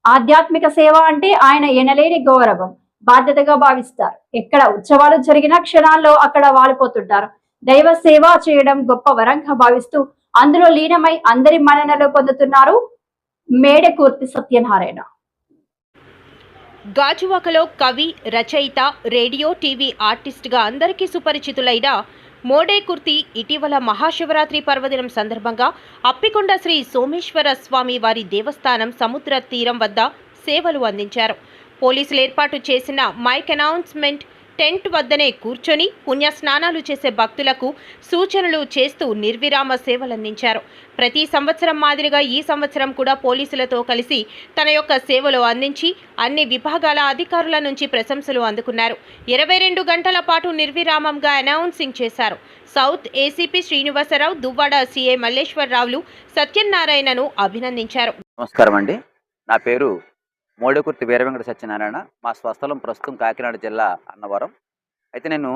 ఆధ్యాత్మిక సేవ అంటే ఆయన ఎనలేని గౌరవం, బాధ్యతగా భావిస్తారు. ఎక్కడ ఉత్సవాలు జరిగిన క్షణాల్లో అక్కడ వాలిపోతుంటారు. దైవ సేవ చేయడం గొప్ప వరంగా భావిస్తూ అందులో లీనమై అందరి మన్ననలు పొందుతున్నారు మేడకూర్తి సత్యనారాయణ. గాజువాకలో కవి, రచయిత, రేడియో, టీవీ ఆర్టిస్ట్గా అందరికీ సుపరిచితులైన మోడేకుర్తి ఇటీవల మహాశివరాత్రి పర్వదినం సందర్భంగా అప్పికొండ శ్రీ సోమేశ్వర స్వామి వారి దేవస్థానం సముద్ర తీరం వద్ద సేవలు అందించారు. పోలీసులు ఏర్పాటు చేసిన మైక్ అనౌన్స్మెంట్ టెంట్ వద్దనే కూర్చొని పుణ్యస్నానాలు చేసే భక్తులకు సూచనలు చేస్తూ నిర్విరామ సేవలందించారు. ప్రతి సంవత్సరం మాదిరిగా ఈ సంవత్సరం కూడా పోలీసులతో కలిసి తన యొక్క సేవలు అందించి అన్ని విభాగాల అధికారుల నుంచి ప్రశంసలు అందుకున్నారు. 22 గంటల పాటు నిర్విరామంగా అనౌన్సింగ్ చేశారు. South ACP Srinivasarao, Duvvada CI మల్లేశ్వరరావులు సత్యనారాయణను అభినందించారు. నమస్కారం అండి. నా పేరు మోడేకుర్తి వీరవెంకట సత్యనారాయణ. మా స్వస్థలం ప్రస్తుతం కాకినాడ జిల్లా అన్నవరం. అయితే నేను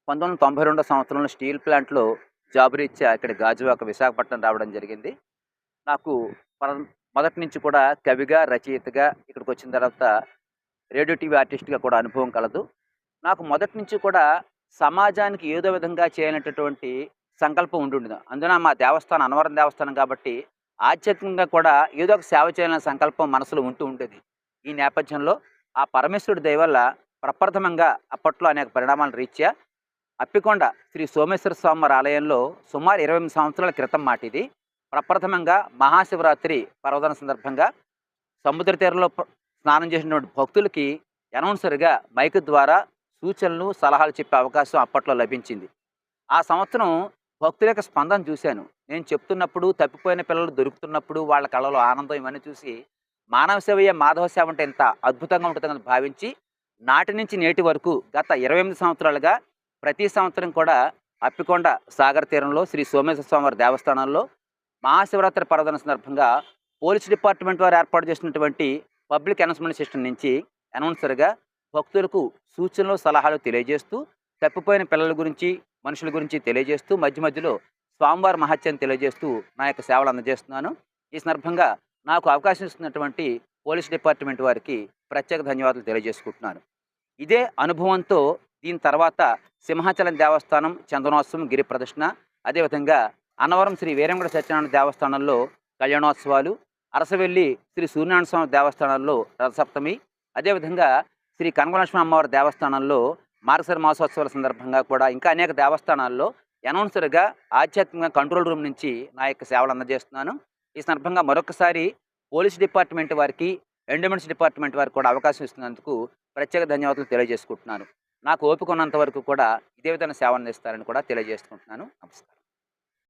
1992 సంవత్సరంలో స్టీల్ ప్లాంట్లో జాబ్ రీత్యా ఇక్కడ గాజువాక విశాఖపట్నం రావడం జరిగింది. నాకు మొదటి నుంచి కూడా కవిగా, రచయితగా, ఇక్కడికి వచ్చిన తర్వాత రేడియో టీవీ ఆర్టిస్ట్గా కూడా అనుభవం కలదు. నాకు మొదటి నుంచి కూడా సమాజానికి ఏదో విధంగా చేయనటువంటి సంకల్పం ఉండుండదు. అందున మా దేవస్థానం అన్నవరం దేవస్థానం కాబట్టి ఆధ్యాత్మికంగా కూడా ఏదో ఒక సేవ చేయాలనే సంకల్పం మనసులో ఉంటూ ఉండేది. ఈ నేపథ్యంలో ఆ పరమేశ్వరుడి దయ వల్ల ప్రప్రథమంగా అప్పట్లో అనేక పరిణామాల రీత్యా అప్పికొండ శ్రీ సోమేశ్వర స్వామి వారి ఆలయంలో సుమారు 28 సంవత్సరాల క్రితం మాట ఇది. ప్రప్రథమంగా మహాశివరాత్రి పర్వదిన సందర్భంగా సముద్ర తీరంలో స్నానం చేసినటువంటి భక్తులకి అనౌన్సర్గా మైక్ ద్వారా సూచనలు, సలహాలు చెప్పే అవకాశం అప్పట్లో లభించింది. ఆ సంవత్సరం భక్తుల యొక్క స్పందన చూశాను. నేను చెప్తున్నప్పుడు, తప్పిపోయిన పిల్లలు దొరుకుతున్నప్పుడు వాళ్ళ కళ్ళలో ఆనందం ఇవన్నీ చూసి మానవ సేవయే మాధవ సేవ అంటే ఎంత అద్భుతంగా ఉంటుందని భావించి నాటి నుంచి నేటి వరకు గత 28 సంవత్సరాలుగా ప్రతి సంవత్సరం కూడా అప్పికొండ సాగర్ తీరంలో శ్రీ సోమేశ్వర స్వామి వారి దేవస్థానంలో మహాశివరాత్రి పర్వదిన సందర్భంగా పోలీస్ డిపార్ట్మెంట్ వారు ఏర్పాటు చేసినటువంటి పబ్లిక్ అనౌన్స్మెంట్ సిస్టమ్ నుంచి అనౌన్సర్గా భక్తులకు సూచనలు, సలహాలు తెలియజేస్తూ, తప్పిపోయిన పిల్లల గురించి, మనుషుల గురించి తెలియజేస్తూ, మధ్య మధ్యలో స్వామివారి మహత్యాన్ని తెలియజేస్తూ నా యొక్క సేవలు అందజేస్తున్నాను. ఈ సందర్భంగా నాకు అవకాశం ఇస్తున్నటువంటి పోలీస్ డిపార్ట్మెంట్ వారికి ప్రత్యేక ధన్యవాదాలు తెలియజేసుకుంటున్నాను. ఇదే అనుభవంతో దీని తర్వాత సింహాచలం దేవస్థానం చందనోత్సవం, గిరి ప్రదర్శన, అదేవిధంగా అన్నవరం శ్రీ వీరవెంకట సత్యనారాయణ దేవస్థానంలో కళ్యాణోత్సవాలు, అరసవెల్లి శ్రీ సూర్యనారాయణ స్వామి దేవస్థానంలో రథసప్తమి, అదేవిధంగా శ్రీ కనకలక్ష్మి అమ్మవారి దేవస్థానంలో మార్గశిర మాసోత్సవాల సందర్భంగా కూడా ఇంకా అనేక దేవస్థానాల్లో అనౌన్సర్గా ఆధ్యాత్మిక కంట్రోల్ రూమ్ నుంచి నా యొక్క సేవలు అందజేస్తున్నాను. ఈ సందర్భంగా మరొకసారి పోలీస్ డిపార్ట్మెంట్ వారికి, ఎండోమెంట్స్ డిపార్ట్మెంట్ వారికి కూడా అవకాశం ఇస్తున్నందుకు ప్రత్యేక ధన్యవాదాలు తెలియజేసుకుంటున్నాను. నాకు ఓపిక ఉన్నంత వరకు కూడా ఇదే విధంగా సేవ అందిస్తారని కూడా తెలియజేసుకుంటున్నాను. నమస్కారం.